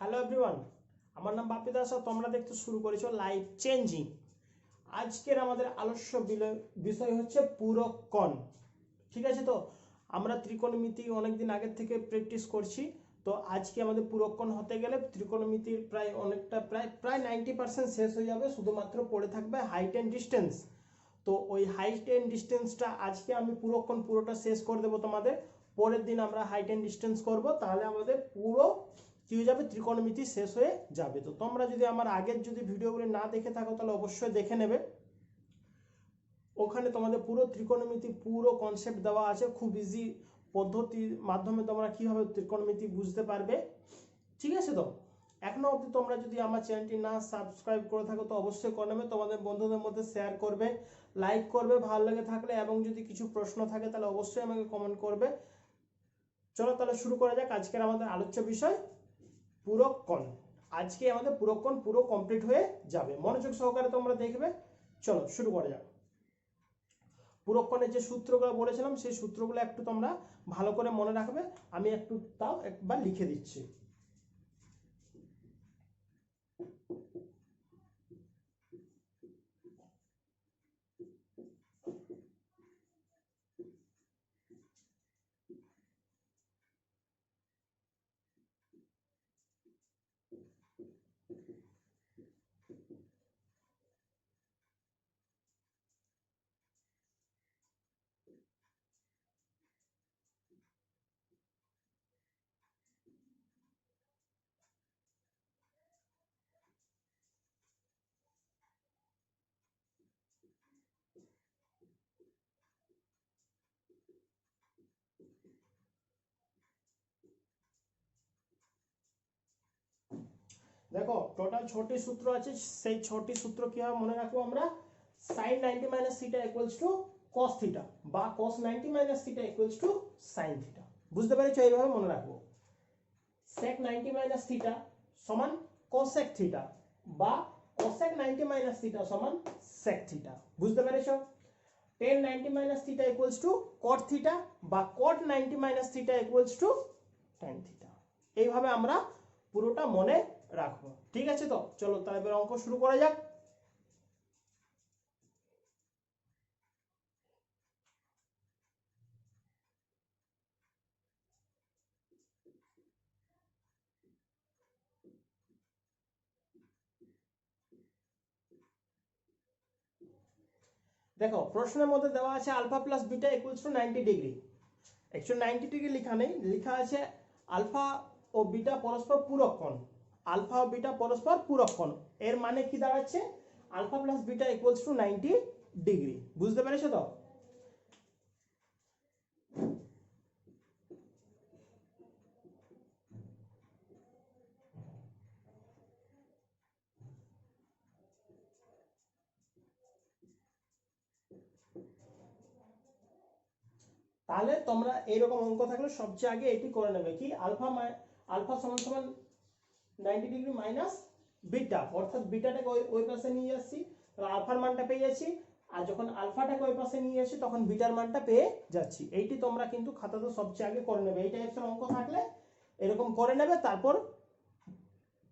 Hello everyone, আমার নাম বাপি দাস আর তোমরা দেখতে শুরু করেছো লাইফ চেঞ্জিং। আজকের আমাদের আলোচ্য বিষয় হচ্ছে পূরককণ। ঠিক আছে, তো আমরা ত্রিকোণমিতি অনেকদিন আগের থেকে প্র্যাকটিস করছি। তো আজকে আমাদের পূরককণ হতে গেলে ত্রিকোণমিতির প্রায় অনেকটা প্রায় 90% শেষ হয়ে যাবে, শুধুমাত্র পড়ে থাকবে হাইট অ্যান্ড ডিস্টেন্স। তো ওই হাইট অ্যান্ড ডিস্টেন্সটা আজকে আমি পূরককণ পুরোটা শেষ করে দেবো তোমাদের। পরের দিন আমরা হাইট অ্যান্ড ডিস্টেন্স করব, তাহলে আমাদের পুরো কি হয়ে যাবে, ত্রিকোণমিতি শেষ হয়ে যাবে। তো তোমরা যদি আমার আগের ভিডিওগুলি না দেখে থাকো তাহলে অবশ্যই দেখে নেবে। ওখানে তোমাদের পুরো ত্রিকোণমিতি পুরো কনসেপ্ট দেওয়া আছে, খুব ইজি পদ্ধতির মাধ্যমে তোমরা কিভাবে ত্রিকোণমিতি বুঝতে পারবে। ঠিক আছে, তো এখনো অবধি তোমরা যদি আমার চ্যানেলটি না সাবস্ক্রাইব করে থাকো তো অবশ্যই করে নেবে, তোমাদের বন্ধুদের মধ্যে শেয়ার করবে, লাইক করবে ভালো লেগে থাকলে, এবং যদি কিছু প্রশ্ন থাকে তাহলে অবশ্যই আমাকে কমেন্ট করবে। চলো তাহলে শুরু করা যাক আজকের আমাদের আলোচ্য বিষয় পূরককণ। আজকে আমাদের পূরককণ পুরো কমপ্লিট হয়ে যাবে, মনোযোগ সহকারে তোমরা দেখবে। চলো শুরু করা যাক। পূরককণের যে সূত্রগুলো বলেছিলাম সেই সূত্রগুলো একটু তোমরা ভালো করে মনে রাখবে, আমি একটু তাও একবার লিখে দিচ্ছি। দেখো টোটাল 6টি সূত্র আছে, সেই 6টি সূত্র কিভাবে মনে রাখবো আমরা। sin 90 minus theta equals to cos theta, বা cos 90 minus theta equals two sin theta. বুঝতে পেরেছো? এইভাবে মনে রাখবো। sec 90 মাইনাস থিটা সমান cosec থিটা, বা cosec 90 মাইনাস থিটা সমান sec থিটা। বুঝতে পেরেছো? tan 90 minus theta equals two cot theta, বা cot 90 minus theta equals two tan theta. এইভাবে আমরা পুরোটা মনে রাখবো। ঠিক আছে, তো চলো তাহলে এবার অঙ্ক শুরু করা যাক। দেখো প্রশ্নের মধ্যে দেওয়া আছে alpha plus beta equals to 90 degree. Actually 90 degree লেখা নেই, লেখা আছে আলফা ও বিটা পরস্পর পূরককণ। আলফা ও বিটা পরস্পর পূরককণ, এর মানে কি দাঁড়াচ্ছে, alpha plus beta equals to 90 degree. বুঝতে পেরেছো তো? তাহলে তোমরা এইরকম অঙ্ক থাকলে সবচেয়ে আগে এটি করে নেবে, কি আলফা সমান সমান 90 ডিগ্রি মাইনাস বিটা, অর্থাৎ বিটাটাকে ওই পাশে নিয়ে যাচ্ছি, আলফার মানটা পেয়ে যাচ্ছি, আর যখন আলফাটাকে ওই পাশে নিয়ে যাচ্ছি তখন বিটার মানটা পেয়ে যাচ্ছি। এইটি তোমরা কিন্তু খাতাতে সবচেয়ে আগে করে নেবে। এই টাইপের অঙ্ক থাকলে এরকম করে নেবে, তারপর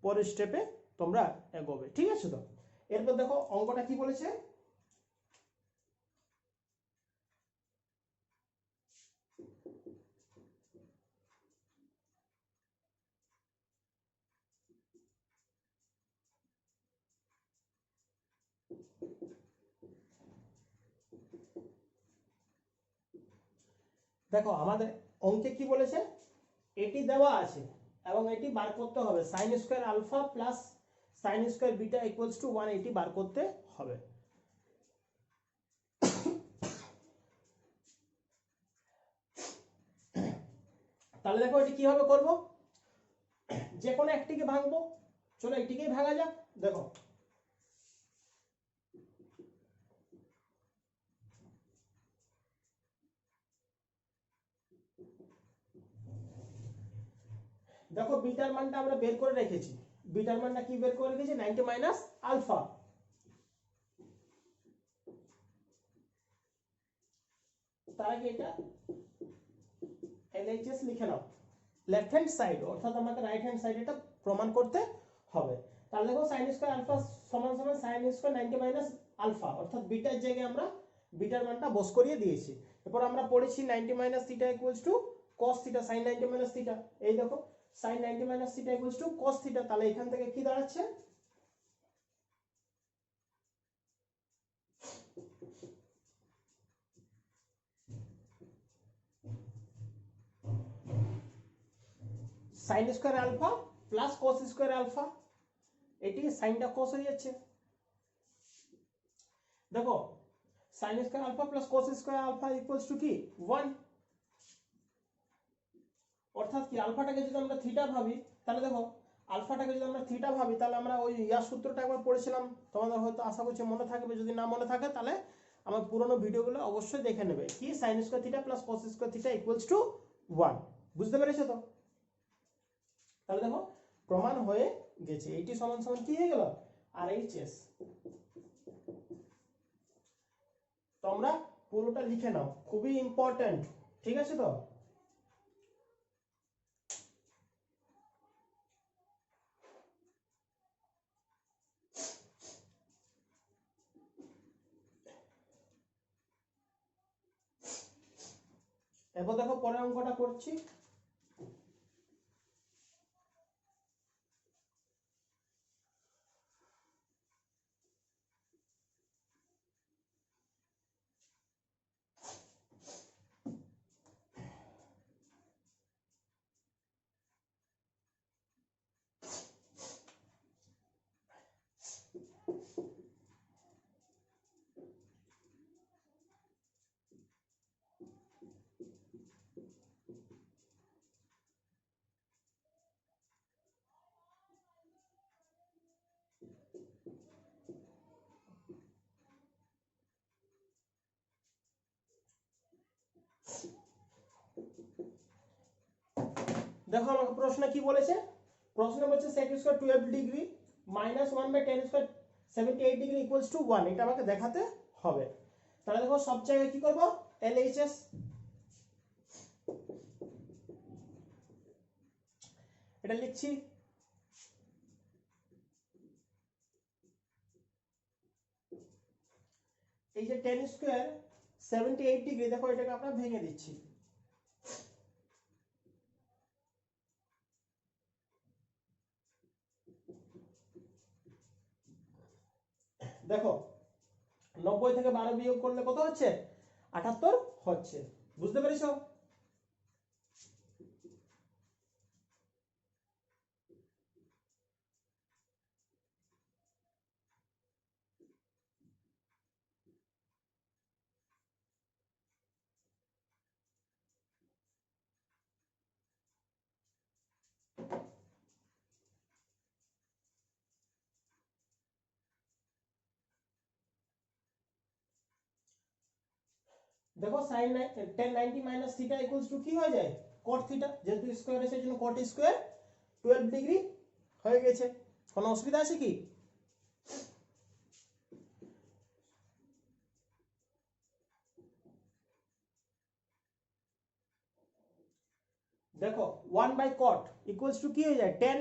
পরের স্টেপে তোমরা এগোবে। ঠিক আছে, তো এরপর দেখো অঙ্কটা কি বলেছে। দেখো আমাদের অঙ্কে কি বলেছে, এটি দেওয়া আছে এবং এটি বার করতে হবে, sine square alpha plus sine square beta equals to 1, এটি বার করতে হবে। তাহলে দেখো এটি কিভাবে করব, যে কোনো একটিকে ভাঙবো। চলো এটিকেই ভাঙা যাক। দেখো দেখো বিটার মানটা আমরা বের করে রেখেছি, বিটার মানটা কি বের করে রেখেছি, 90 মাইনাস আলফা। তার আগে এটা এলএইচএস লিখে নাও। লেফট হ্যান্ড সাইড, অর্থাৎ আমাকে রাইট হ্যান্ড সাইড এটা প্রমাণ করতে হবে। তাহলে দেখো সাইন স্কয়ার আলফা সমান সমান সাইন স্কয়ার 90 মাইনাস আলফা, অর্থাৎ বিটার জায়গায় আমরা বিটার মানটা বস করিয়ে দিয়েছি। এরপর আমরা পড়েছি 90 minus theta equals to cos theta sin 90 minus theta. এই দেখো sin 90 minus theta equals to cos theta. তাহলে এখান থেকে কি দাঁড়াচ্ছে, sin square alpha plus cos square alpha, এটি সাইনটা cos হয়ে যাচ্ছে। দেখো sin square alpha plus cos square alpha equals to কি 1, অর্থাৎ কি আলফাটাকে যদি আমরা থিটা ভাবি, তাহলে দেখো আলফাটাকে যদি আমরা থিটা ভাবি, তাহলে আমরা ওই ইয়ার সূত্রটা একবার পড়েছিলাম, তোমাদের হয়তো আশা করছি মনে থাকবে, যদি না মনে থাকে তাহলে আমার পুরোনো ভিডিওগুলো অবশ্যই দেখে নেবে। কি sin square theta plus cos square theta equals to 1, বুঝতে পেরেছো তো? তাহলে দেখো প্রমাণ হয়ে গেছে, এইটি সমান সমান কি হয়ে গেল RHS। তোমরা পুরোটা লিখে নাও, খুবই ইম্পর্টেন্ট, ঠিক আছে তো? এরপর দেখো পরের অঙ্কটা করছি। দেখো আমাকে প্রশ্ন কি বলেছে, প্রশ্ন বলছে sec square 12 degree minus 1/10 square 78 degree equals to 1, এটা আমাকে দেখাতে হবে। তাহলে দেখো সব জায়গায় কি করব, LHS, এটা লিখছি। এই যে 10 স্কয়ার 78 ডিগ্রি, দেখো এটাকে আমরা ভেঙে দিচ্ছি। দেখো 90 থেকে 12 বিয়োগ করলে কত হচ্ছে, 78 হচ্ছে, বুঝতে পেরেছো? দেখো sin 1090 minus theta equals to কি হয়ে যায়, cot থিটা, যেহেতু স্কয়ার এসে জন্য cot স্কয়ার 12 ডিগ্রি হয়ে গেছে। কোনো অসুবিধা আছে কি? দেখো 1/cot ইকুয়ালস টু কি হয়ে যায় 10,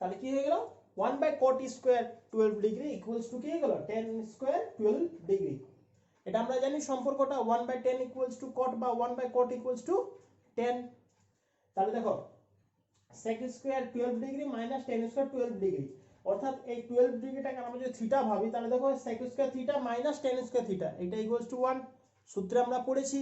তাহলে কি হয়ে গেল 1/cot square 12 degree equals to কি হয়ে গেল 10 স্কয়ার 12 ডিগ্রি। এটা আমরা জানি সম্পর্কটা 1/10 ইকুয়ালস টু cot বা 1/cot ইকুয়ালস টু 10। তাহলে দেখো sec square 12 degree minus 10 square 12 degree, অর্থাৎ এই 12 ডিগ্রিটাকে আমরা যদি থিটা ভাবি, তাহলে দেখো sec square theta minus 10 square theta, এটা ইকুয়ালস টু 1, সূত্রে আমরা পড়েছি।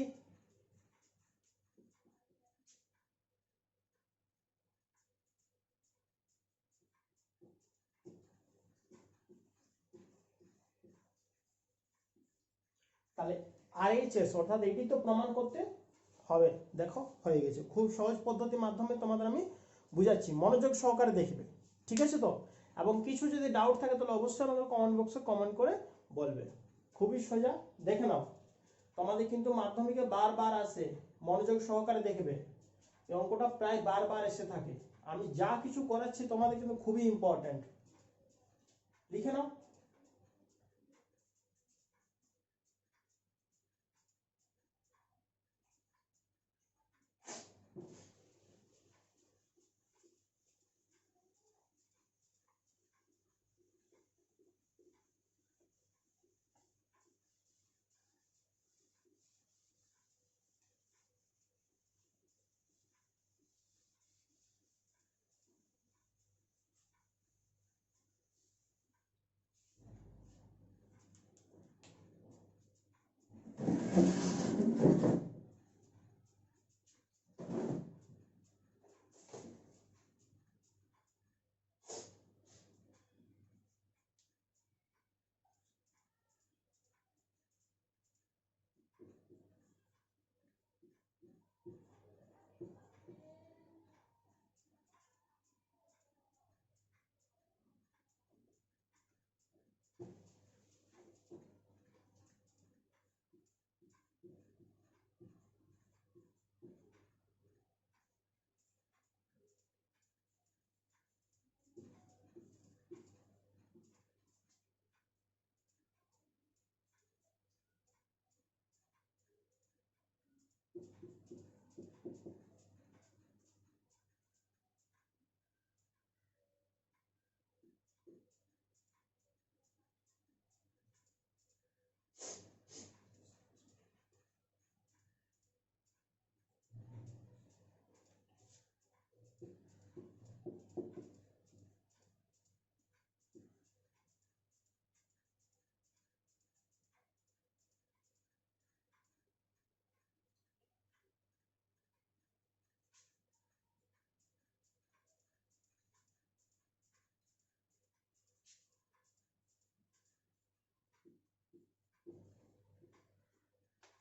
তাহলে RHS, অর্থাৎ এটি তো প্রমাণ করতে হবে। দেখো হয়ে গেছে, খুব সহজ পদ্ধতির মাধ্যমে তোমাদের আমি বুঝাচ্ছি, মনোযোগ সহকারে দেখবে, ঠিক আছে তো? এবং কিছু যদি ডাউট থাকে তাহলে অবশ্যই আমাদের কমেন্ট বক্সে কমেন্ট করে বলবে। খুবই সোজা, দেখে নাও, তোমাদের কিন্তু মাধ্যমিকে বারবার আসে, মনোযোগ সহকারে দেখবে, এই অঙ্কটা প্রায় বারবার এসে থাকে। আমি যা কিছু করাচ্ছি তোমাদের কিন্তু খুবই ইম্পর্টেন্ট, লিখে নাও।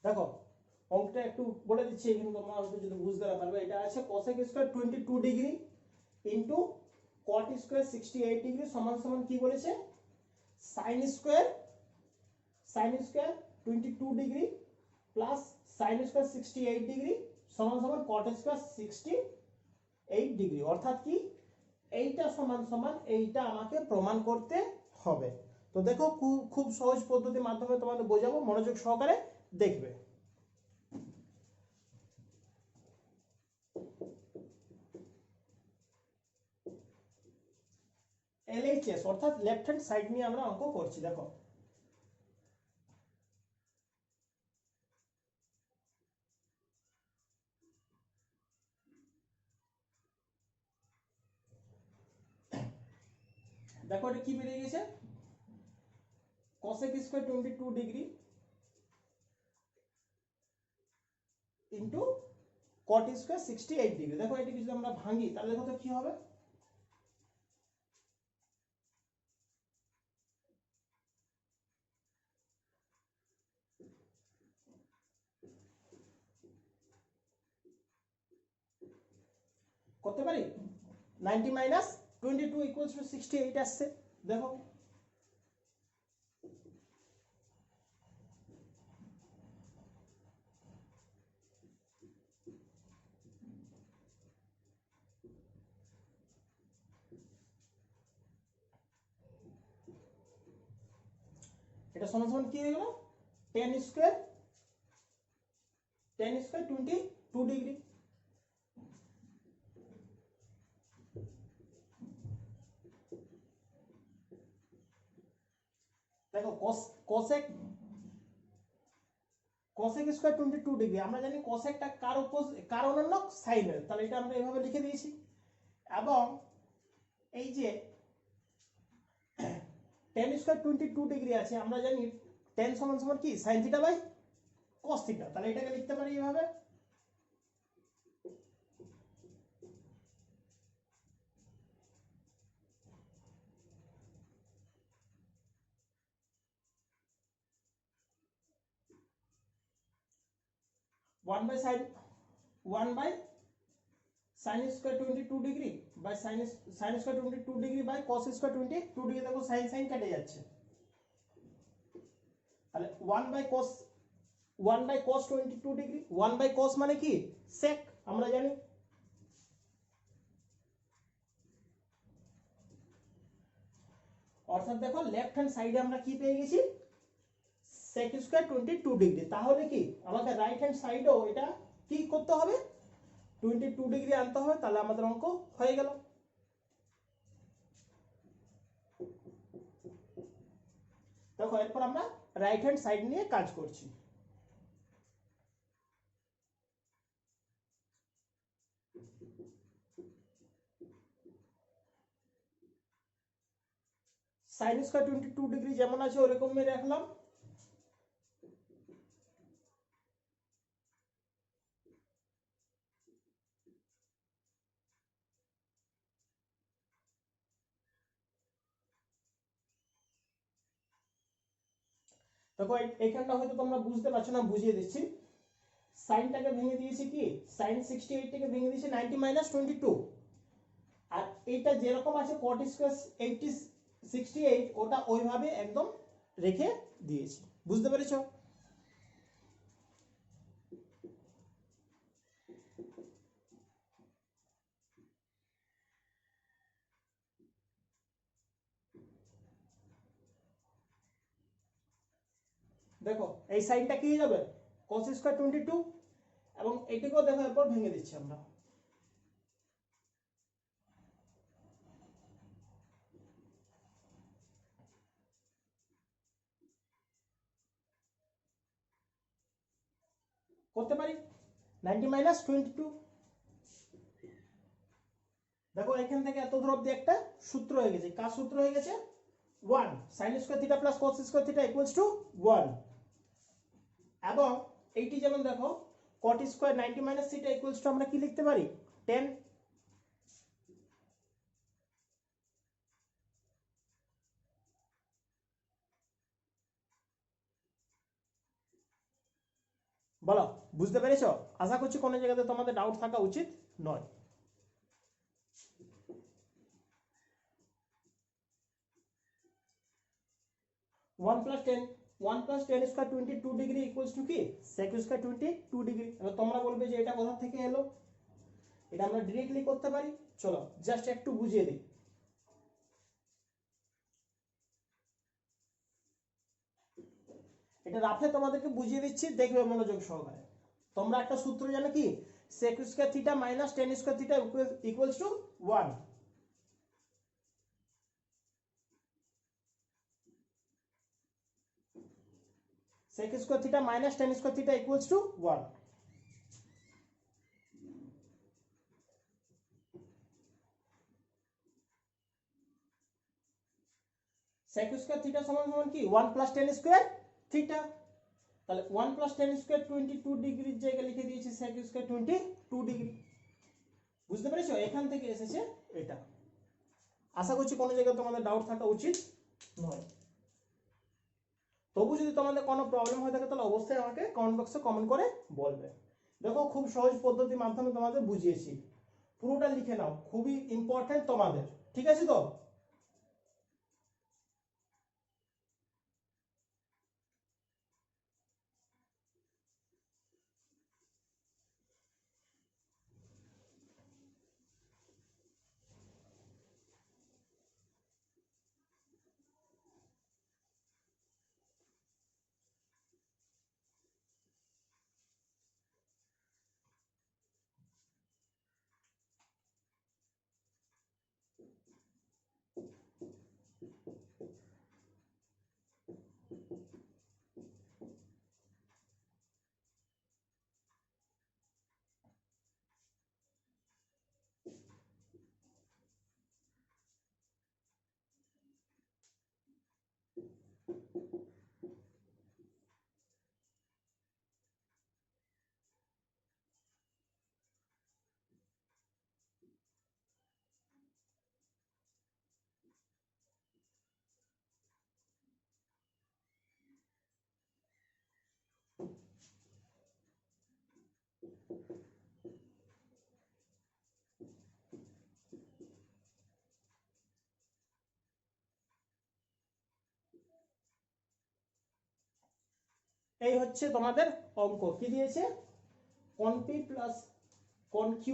দেখো অঙ্কটা একটু বলে দিচ্ছি, এখানে তোমরা হয়তো যদি বুঝতে না পারবে। এটা আছে cosec square 22 degree into cot square 68 degree সমান সমান কি বলেছে, sin square 22 degree plus sin square 68 degree সমান সমান cot স্কয়ার 68 ডিগ্রি। অর্থাৎ কি এইটা সমান সমান এইটা আমাকে প্রমাণ করতে হবে। তো দেখো খুব সহজ পদ্ধতির মাধ্যমে তোমাদের বোঝাবো, মনোযোগ সহকারে দেখবে। LHS অর্থাৎ লেফট হ্যান্ড সাইড নিয়ে আমরা অঙ্ক করছি। দেখো দেখো এটা কি বেরিয়ে গেছে, cosec square 22 degree into cot square 68 degree. দেখো এটা যদি আমরা ভাঙি তাহলে দেখো তো কি হবে, করতে পারি 90 মাইনাস 22 ইকুয়ালস টু 68 আসছে। দেখো এটা সমান সমান কি হয়ে গেল, tan স্কয়ার 22 ডিগ্রি। দেখো cosec স্কয়ার 22 ডিগ্রি, আমরা জানি cosecটা কার অনন্য সাইনের, তাহলে এটা আমরা এভাবে লিখে দিয়েছি। এবং এই যে tan স্কয়ার 22 ডিগ্রি আছে, আমরা জানি tan সমান সমান কি sin theta by cos theta, তাহলে এটাকে লিখতে পারি এইভাবে। One by sin square 22 degree by sin square 22 degree by cos square 22 degree. দেখো sin কেটে যাচ্ছে, তাহলে 1 by cos 22 degree. 1 by cos মানে কি sec, আমরা জানি। অর্থাৎ দেখো লেফট হ্যান্ড সাইডে আমরা কি পেয়ে গেছি, sec স্কয়ার 22 ডিগ্রি। তাহলে কি আমাকে রাইট হ্যান্ড সাইডেও এটা কি করতে হবে, 22 ডিগ্রি আনতে হবে, তাহলে আমাদের অঙ্ক হয়ে গেল। দেখো এরপর আমরা রাইট হ্যান্ড সাইড নিয়ে কাজ করছি। sin স্কয়ার 22 ডিগ্রি যেমন আছে ওরকমই রাখলাম। দেখো এইখানটা হয়তো তোমরা বুঝতে পারছো না, বুঝিয়ে দিচ্ছি। সাইনটাকে ভেঙে দিয়েছি কি, sin 68 টাকে ভেঙে দিয়েছি 90 মাইনাস 22, আর এইটা যেরকম আছে cot স্কয়ার 68 ওটা ওইভাবে একদম রেখে দিয়েছি। বুঝতে পেরেছো? দেখো এই সাইনটা কি হয়ে যাবে, cos স্কয়ার 22, এবং এটাকেও দেখো এরপর ভেঙে দিচ্ছি আমরা। করতে পারি 90 মাইনাস 22। দেখো এখান থেকে এত দূর অব্দি একটা সূত্র হয়ে গেছে, কার সূত্র হয়ে গেছে, 1 sin square theta plus cos square theta equals to 1। এবং এইটি যেমন দেখো cot square 90 minus theta equals two আমরা কি লিখতে পারি, 10। বলো বুঝতে পেরেছো? আশা করছি কোনো জায়গাতে তোমাদের ডাউট থাকা উচিত নয়। One plus ten, 1 + 10² 22 degree equals to কি sec² 22 ডিগ্রি। এবার তোমরা বলবে যে এটা কোথা থেকে এলো, এটা আমরা ডিরেক্টলি করতে পারি। চলো জাস্ট একটু বুঝিয়ে দিই। এটা রাফে তোমাদেরকে বুঝিয়ে দিচ্ছি, দেখবে মনোযোগ সহকারে। তোমরা একটা সূত্র জানো কি, sec² θ - tan² θ equals to 1। sec² θ - tan² θ equals to 1। sec² θ সমান সমান কি 1 + tan² θ। তাহলে 1 + tan² 22 ডিগ্রির জায়গায় লিখে দিয়েছি sec² 22 ডিগ্রি। বুঝতে পেরেছো? এখান থেকে এসেছে এটা। আশা করছি কোনো জায়গায় তোমাদের ডাউট থাকা উচিত নয়। তবু যদি তোমাদের কোনো প্রবলেম হয়ে থাকে তাহলে অবশ্যই আমাকে কমেন্ট বক্সে কমেন্ট করে বলবে। দেখো খুব সহজ পদ্ধতির মাধ্যমে তোমাদের বুঝিয়েছি, পুরোটা লিখে নাও, খুবই ইম্পর্টেন্ট তোমাদের। ঠিক আছে তো? এই হচ্ছে তোমাদের অঙ্ক। কি দিয়েছে? কোণ P প্লাস কোণ Q,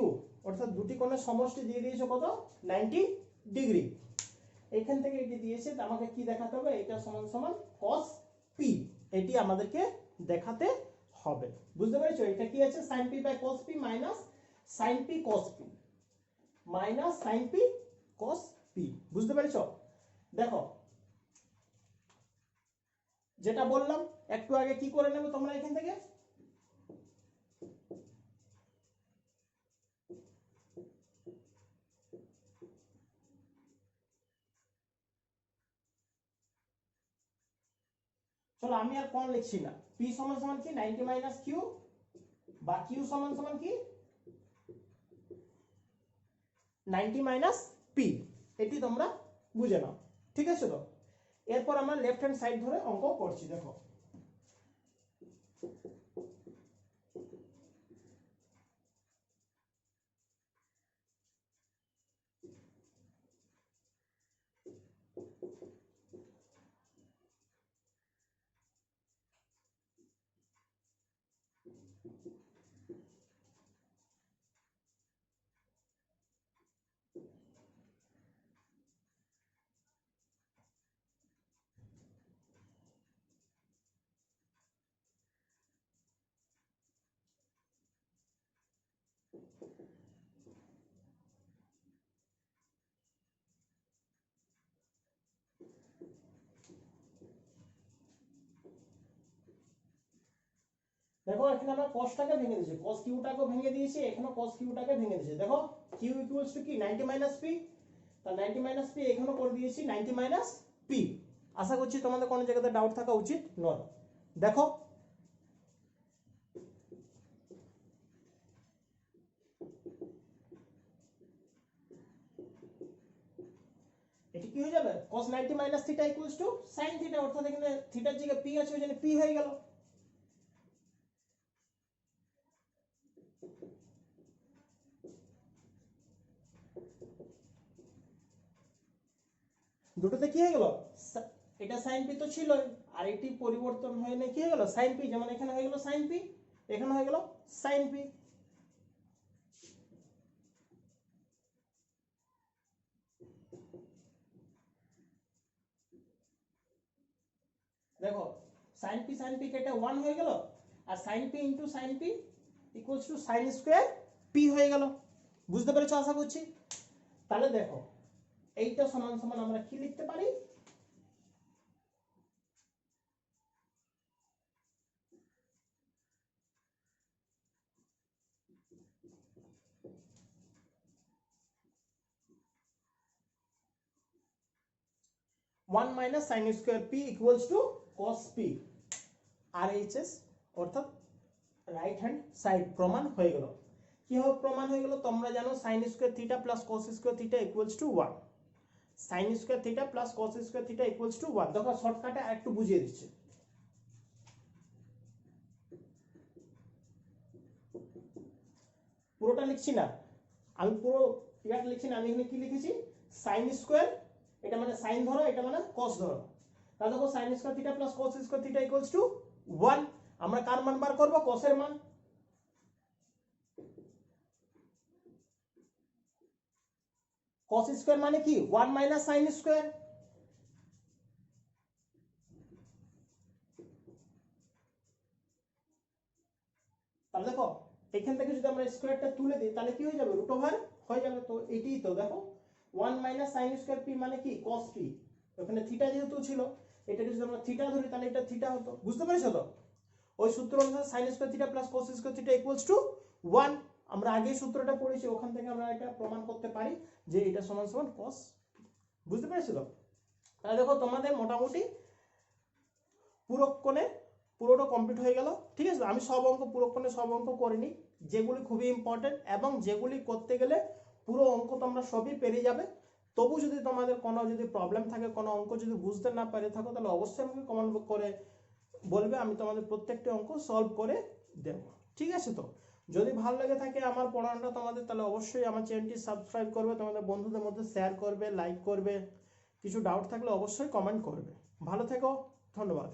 অর্থাৎ দুটি কোণের সমষ্টি দিয়ে দিয়েছে কত 90 ডিগ্রি। এখান থেকে এটি দিয়েছে, আমাকে কি দেখাতে হবে, এটা সমান সমান cos P, এটি আমাদেরকে দেখাতে হবে। বুঝতে পেরেছো? এটা কি আছে sin P by cos P minus sin P cos P minus sin P cos P। বুঝতে পেরেছো? দেখো যেটা বললাম একটু আগে, কি করে নেবে তোমরা এখান থেকে, চলো আমি আর কোণ লিখছি না, P সমান সমান কি 90 মাইনাস Q বা Q সমান সমান কি 90 মাইনাস P, এটি তোমরা বুঝে নাও। ঠিক আছে তো? এরপর আমরা লেফট হ্যান্ড সাইড ধরে অঙ্ক করছি। দেখো দেখো এখানে আমরা cosটাকে ভেঙে দিয়েছি, cos কিউটাকে ভেঙে দিয়েছি, এখানে cos কিউটাকে ভেঙে দিয়েছি। দেখো q ইকুয়ালস টু কি 90 মাইনাস p, তাহলে 90 মাইনাস p এখানেও করে দিয়েছি 90 মাইনাস p। আশা করছি তোমাদের কোনো জায়গাতে ডাউট থাকা উচিত নয়। দেখো এটি কি হয়ে যাবে, cos 90 minus theta equals two sin theta, অর্থাৎ এখানে থিটার জায়গায় p আছে, ওই জন্য p হয়ে গেল। দুটোতে কি হয়ে গেল, এটা সাইন পি তো ছিল, আর এটি পরিবর্তন হয়ে কি হয়ে গেল সাইন পি, যেমন এখানে হয়ে গেল সাইন পি, এখানে হয়ে গেল সাইন পি। দেখো সাইন পি কেটে 1 হয়ে গেল, আর sine P into sine P equals to sine square P হয়ে গেল। বুঝতে পেরেছো আশা করছি। তাহলে দেখো এইটা সমান সমান আমরা কি লিখতে পারি, one minus sine square P equals to cos P R H S, অর্থাৎ রাইট হ্যান্ড সাইড প্রমাণ হয়ে গেল। কিভাবে প্রমাণ হয়ে গেল, তোমরা জানো sine square theta plus cos square theta equals to 1, sine square theta plus cos square theta equals to 1। দেখো শর্টকাটে একটু বুঝিয়ে দিচ্ছি। পুরোটা লিখছি না, আমি পুরো ইয়াটা লিখছি না, আমি এখানে কি লিখেছি, সাইন স্কোয়ার, এটা মানে সাইন ধরো, এটা মানে কস ধরো। তাহলে দেখো sign square theta plus cos square theta equals to 1। আমরা কার মান বার করব, কসের মান। কস স্কোয়ার মানে কি 1 মাইনাস সাইন স্কোয়ার। তাহলে দেখো এখান থেকে যদি আমরা স্কোয়ারটা তুলে দিই তাহলে কি হয়ে যাবে, রুট ওভার হয়ে যাবে। তো এটাই তো দেখো 1 মাইনাস সাইন স্কোয়ার পি মানে কি কস পি, ওখানে থিটা যেহেতু ছিল, এটাকে যদি আমরা থিটা ধরি তাহলে এটা থিটা হতো। বুঝতে পেরেছো তো? ওই সূত্র অনুসারে sign square theta plus cos square theta equals to 1। আমরা আগেই সূত্রটা পড়েছি, ওখান থেকে আমরা এটা প্রমাণ করতে পারি যে এটা সমান সমান কস। বুঝতে পেরেছো তো? তাহলে দেখো তোমাদের মোটামুটি পুরোক্ষণে পুরোটা কমপ্লিট হয়ে গেল। ঠিক আছে, আমি সব অঙ্ক পুরোক্ষণে সব অঙ্ক করিনি, যেগুলি খুবই ইম্পর্টেন্ট এবং যেগুলি করতে গেলে পুরো অঙ্ক তোমরা সবই পেরে যাবে। তবু যদি তোমাদের কোনো যদি প্রবলেম থাকে, কোনো অঙ্ক যদি বুঝতে না পারে থাকো, তাহলে অবশ্যই আমাকে কমেন্ট করে বলবে, আমি তোমাদের প্রত্যেকটি অঙ্ক সলভ করে দেব। ঠিক আছে, তো যদি ভালো লেগে থাকে আমার পড়ানোটা তোমাদের, তাহলে অবশ্যই আমার চ্যানেলটি সাবস্ক্রাইব করবে, তোমাদের বন্ধুদের মধ্যে শেয়ার করবে, লাইক করবে, কিছু ডাউট থাকলে অবশ্যই কমেন্ট করবে। ভালো থেকো, ধন্যবাদ।